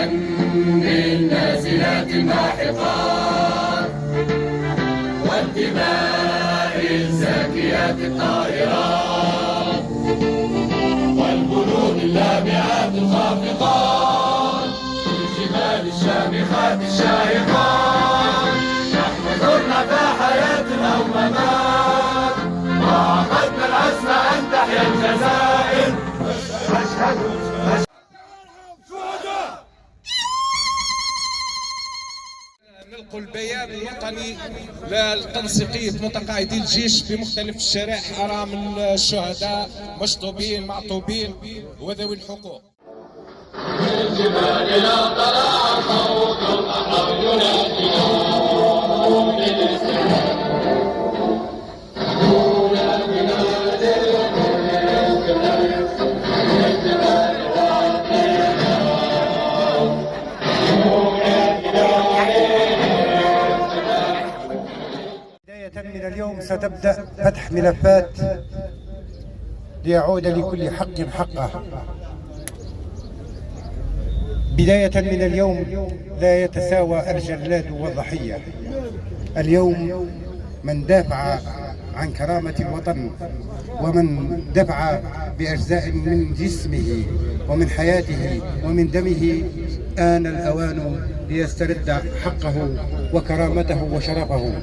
بالنازلات الماحقات والدماء الزاكيات الطاهرات والبنود اللامعات الخافقات والجبال الشامخات الشاهقات. نحن زرنا فحياة أو ممات وعقدنا العزم أن تحيا الجزائر. أشهد نلقوا البيان الوطني للتنسيقية متقاعدي الجيش بمختلف الشرائح أرامل الشهداء مشطوبين معطوبين وذوي الحقوق. الجبال لا طلع صوت الأحرار ينادينا من اليوم ستبدأ فتح ملفات ليعود لكل حق حقه. بداية من اليوم لا يتساوى الجلاد والضحية. اليوم من دافع عن كرامة الوطن ومن دفع بأجزاء من جسمه ومن حياته ومن دمه آن الأوان ليسترد حقه وكرامته وشرفه.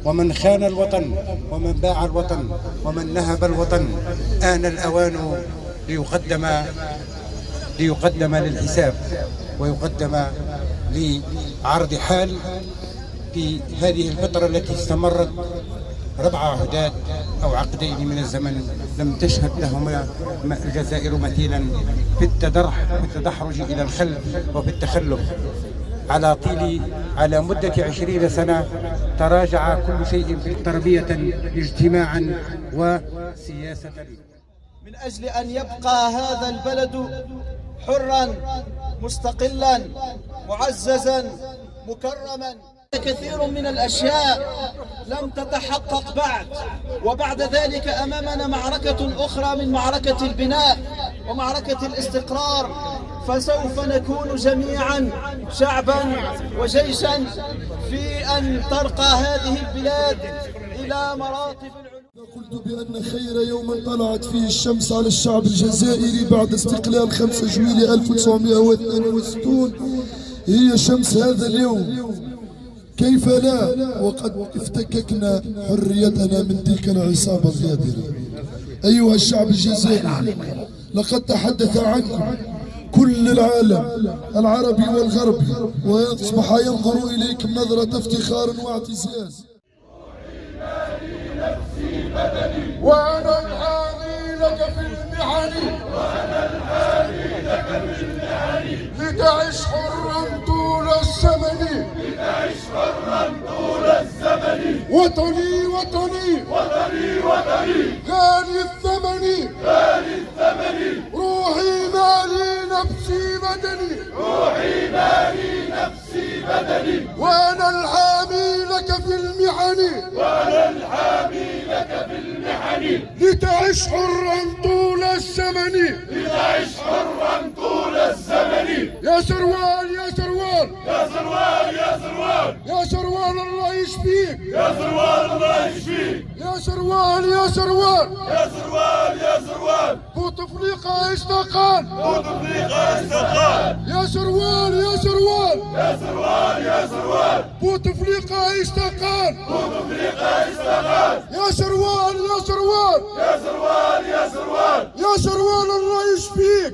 ومن خان الوطن ومن باع الوطن ومن نهب الوطن آن الأوان ليقدم للحساب ويقدم لعرض حال في هذه الفترة التي استمرت 4 عهدات أو عقدين من الزمن لم تشهد لهما الجزائر مثيلا في التدحرج إلى الخلف وفي التخلف. على مدة 20 سنة تراجع كل شيء في تربية اجتماعا وسياسة. من أجل أن يبقى هذا البلد حرا مستقلا معززا مكرما. كثير من الأشياء لم تتحقق بعد، وبعد ذلك أمامنا معركة أخرى من معركة البناء ومعركة الاستقرار، فسوف نكون جميعا شعبا وجيشا في أن ترقى هذه البلاد إلى مراتب العلو. قلت بأن خير يوم طلعت فيه الشمس على الشعب الجزائري بعد استقلال 5 جويلية 1962 هي شمس هذا اليوم. كيف لا وقد افتككنا حريتنا من تلك العصابة الغادرة. أيها الشعب الجزائري، لقد تحدث عنكم كل العالم العربي والغربي وأصبح ينظر إليكم نظرة افتخار واعتزاز. وأنا الحامي لك في المحن لتعش حرا طول الزمن وطني وطني غالي الثمن روحي مالي نفسي بدني وأنا الحامي لك في المحن لتعش حرا طول الزمن يا سروال يا سروال يا سروال الله يشفيك يا سروال يا سروال بوتفليقة استقال يا سروال بوتفليقة استقال يا سروال يا سروال الله يشفيك